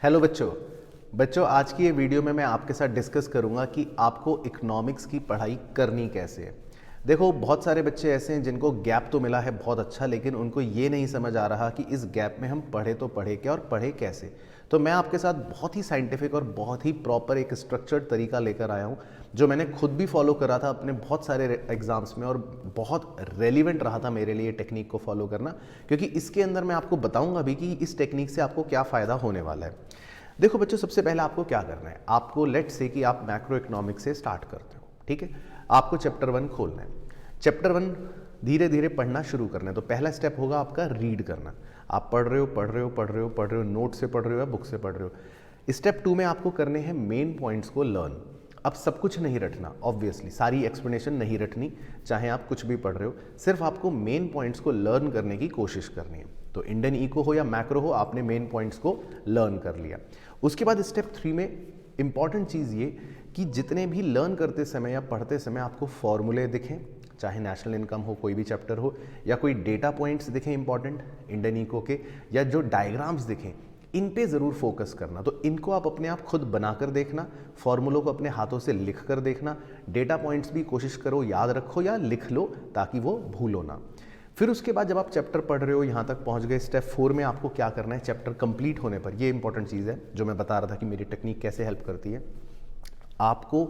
Hello बच्चों आज की ये वीडियो में मैं आपके साथ डिस्कस करूंगा कि आपको इकोनॉमिक्स की पढ़ाई करनी कैसे है। देखो बहुत सारे बच्चे ऐसे हैं जिनको गैप तो मिला है बहुत अच्छा, लेकिन उनको ये नहीं समझ आ रहा कि इस गैप में हम पढ़े तो पढ़े क्या और पढ़े कैसे। तो मैं आपके साथ बहुत ही साइंटिफिक और बहुत ही प्रॉपर एक स्ट्रक्चर्ड तरीका लेकर आया हूँ, जो मैंने खुद भी फॉलो करा था अपने बहुत सारे एग्जाम्स में और बहुत रेलिवेंट रहा था मेरे लिए टेक्निक को फॉलो करना, क्योंकि इसके अंदर मैं आपको बताऊंगा भी कि इस टेक्निक से आपको क्या फ़ायदा होने वाला है। देखो बच्चों, सबसे पहले आपको क्या करना है, आपको लेट से कि आप मैक्रो इकोनॉमिक्स से स्टार्ट करते हो, ठीक है। आपको चैप्टर 1 खोलना है। चैप्टर 1 धीरे धीरे पढ़ना शुरू करना है। तो पहला स्टेप होगा आपका रीड करना। आप पढ़ रहे हो, नोट से पढ़ रहे हो या बुक से पढ़ रहे हो। स्टेप 2 में आपको करने हैं मेन पॉइंट्स को लर्न। अब सब कुछ नहीं रटना, ऑब्वियसली सारी एक्सप्लेनेशन नहीं रटनी, चाहे आप कुछ भी पढ़ रहे हो, सिर्फ आपको मेन पॉइंट्स को लर्न करने की कोशिश करनी है। तो इंडियन इको हो या मैक्रो हो, आपने मेन पॉइंट्स को लर्न कर लिया। उसके बाद स्टेप 3 में इंपॉर्टेंट चीज़ ये कि जितने भी लर्न करते समय या पढ़ते समय आपको फॉर्मूले दिखें, चाहे नेशनल इनकम हो, कोई भी चैप्टर हो, या कोई डेटा पॉइंट्स दिखें इंपॉर्टेंट इंडियन इको के, या जो डायग्राम्स दिखें, इन पे ज़रूर फोकस करना। तो इनको आप अपने आप खुद बनाकर देखना, फॉर्मूलों को अपने हाथों से लिख कर देखना, डेटा पॉइंट्स भी कोशिश करो याद रखो या लिख लो ताकि वो भूलो ना। फिर उसके बाद जब आप चैप्टर पढ़ रहे हो, यहाँ तक पहुँच गए, स्टेप 4 में आपको क्या करना है, चैप्टर कंप्लीट होने पर, ये इंपॉर्टेंट चीज़ है जो मैं बता रहा था कि मेरी टेक्निक कैसे हेल्प करती है। आपको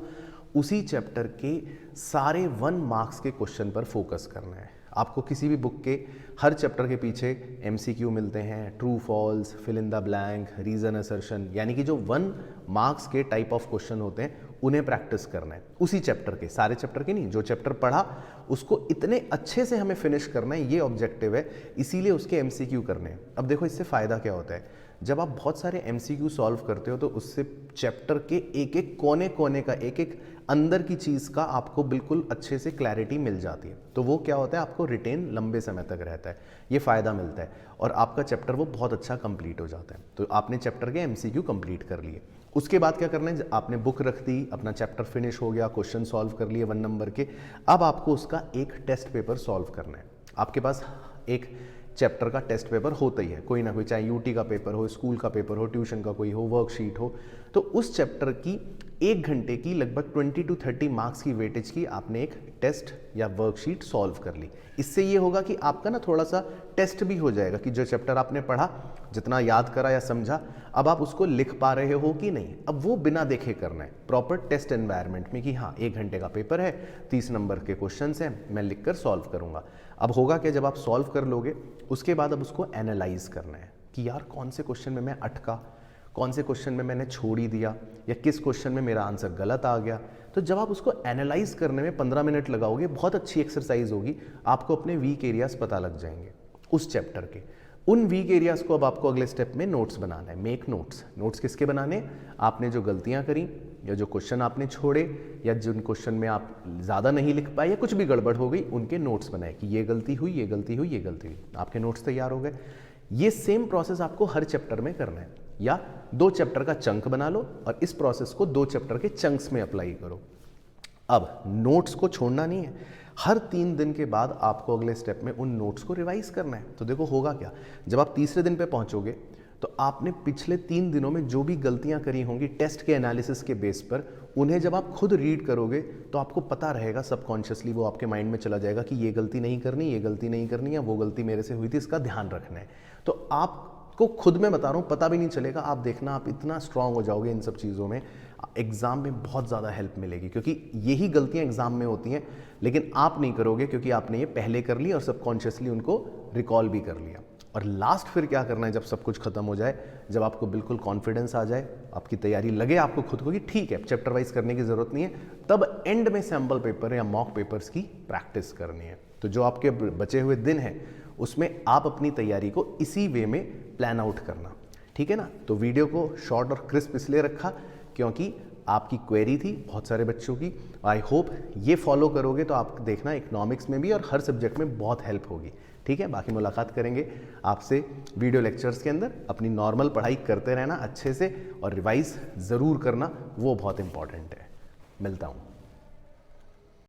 उसी चैप्टर के सारे 1 मार्क्स के क्वेश्चन पर फोकस करना है। आपको किसी भी बुक के हर चैप्टर के पीछे MCQ मिलते हैं, true false, fill in the blank, reason assertion, यानी कि जो 1 मार्क्स के टाइप ऑफ क्वेश्चन होते हैं उन्हें प्रैक्टिस करना है उसी चैप्टर के, सारे चैप्टर के नहीं। जो चैप्टर पढ़ा उसको इतने अच्छे से हमें फिनिश करना है, ये ऑब्जेक्टिव है, इसीलिए उसके MCQ करने हैं। अब देखो इससे फ़ायदा क्या होता है, जब आप बहुत सारे MCQ सॉल्व करते हो तो उससे चैप्टर के एक एक कोने कोने का, एक एक अंदर की चीज़ का आपको बिल्कुल अच्छे से क्लैरिटी मिल जाती है। तो वो क्या होता है, आपको रिटेन लंबे समय तक रहता है, ये फ़ायदा मिलता है और आपका चैप्टर वो बहुत अच्छा कंप्लीट हो जाता है। तो आपने चैप्टर के MCQ कंप्लीट कर लिए। उसके बाद क्या करना है, आपने बुक रख दी, अपना चैप्टर फिनिश हो गया, क्वेश्चन सॉल्व कर लिए 1 नंबर के। अब आपको उसका एक टेस्ट पेपर सॉल्व करना है। आपके पास एक चैप्टर का टेस्ट पेपर होता ही है, कोई ना कोई, चाहे UT का पेपर हो, स्कूल का पेपर हो, ट्यूशन का कोई हो, वर्कशीट हो। तो उस चैप्टर की 1 घंटे की लगभग 20 to 30 मार्क्स की वेटेज की आपने एक टेस्ट या वर्कशीट सॉल्व कर ली। इससे ये होगा कि आपका ना थोड़ा सा टेस्ट भी हो जाएगा कि जो चैप्टर आपने पढ़ा, जितना याद करा या समझा, अब आप उसको लिख पा रहे हो कि नहीं। अब वो बिना देखे करना है, प्रॉपर टेस्ट एनवायरनमेंट में कि हाँ 1 घंटे का पेपर है, 30 नंबर के क्वेश्चंस हैं, मैं लिख कर सॉल्व करूँगा। अब होगा क्या, जब आप सॉल्व कर लोगे उसके बाद अब उसको एनालाइज करना है कि यार कौन से क्वेश्चन में मैं अटका, कौन से क्वेश्चन में मैंने छोड़ ही दिया, या किस क्वेश्चन में मेरा आंसर गलत आ गया। तो जब आप उसको एनालाइज करने में 15 मिनट लगाओगे, बहुत अच्छी एक्सरसाइज होगी, आपको अपने वीक एरियाज पता लग जाएंगे उस चैप्टर के। उन वीक एरियाज को अब आपको अगले स्टेप में नोट्स बनाना है। Make notes. नोट्स किसके बनाने, आपने जो गलतियां करी या जो क्वेश्चन आपने छोड़े या जिन क्वेश्चन में आप ज़्यादा नहीं लिख पाए या कुछ भी गड़बड़ हो गई, उनके नोट्स बनाए कि ये गलती हुई, ये गलती हुई, ये गलती हुई। आपके नोट्स तैयार हो गए। ये सेम प्रोसेस आपको हर चैप्टर में करना है, या 2 चैप्टर का चंक बना लो और इस प्रोसेस को 2 चैप्टर के चंक्स में अप्लाई करो। अब नोट्स को छोड़ना नहीं है, हर 3 दिन के बाद आपको अगले स्टेप में उन नोट्स को रिवाइज करना है। तो देखो होगा क्या, जब आप तीसरे दिन पे पहुंचोगे तो आपने पिछले 3 दिनों में जो भी गलतियां करी होंगी टेस्ट के एनालिसिस के बेस पर, उन्हें जब आप खुद रीड करोगे तो आपको पता रहेगा, सबकॉन्शियसली वो आपके माइंड में चला जाएगा कि ये गलती नहीं करनी, ये गलती नहीं करनी है, वो गलती मेरे से हुई थी, इसका ध्यान रखना है। तो आपको खुद में बता रहा हूँ, पता भी नहीं चलेगा। आप देखना, आप इतना स्ट्रांग हो जाओगे इन सब चीज़ों में, एग्ज़ाम में बहुत ज़्यादा हेल्प मिलेगी, क्योंकि यही गलतियाँ एग्ज़ाम में होती हैं, लेकिन आप नहीं करोगे क्योंकि आपने ये पहले कर ली और सबकॉन्शियसली उनको रिकॉल भी कर लिया। और लास्ट फिर क्या करना है, जब सब कुछ खत्म हो जाए, जब आपको बिल्कुल कॉन्फिडेंस आ जाए, आपकी तैयारी लगे आपको खुद को कि ठीक है चैप्टर वाइज करने की ज़रूरत नहीं है, तब एंड में सैम्पल पेपर या मॉक पेपर्स की प्रैक्टिस करनी है। तो जो आपके बचे हुए दिन हैं उसमें आप अपनी तैयारी को इसी वे में प्लान आउट करना, ठीक है ना। तो वीडियो को शॉर्ट और क्रिस्प इसलिए रखा क्योंकि आपकी क्वेरी थी बहुत सारे बच्चों की। आई होप ये फॉलो करोगे तो आप देखना इकोनॉमिक्स में भी और हर सब्जेक्ट में बहुत हेल्प होगी, ठीक है। बाकी मुलाकात करेंगे आपसे वीडियो लेक्चर्स के अंदर। अपनी नॉर्मल पढ़ाई करते रहना अच्छे से और रिवाइज ज़रूर करना, वो बहुत इंपॉर्टेंट है। मिलता हूँ।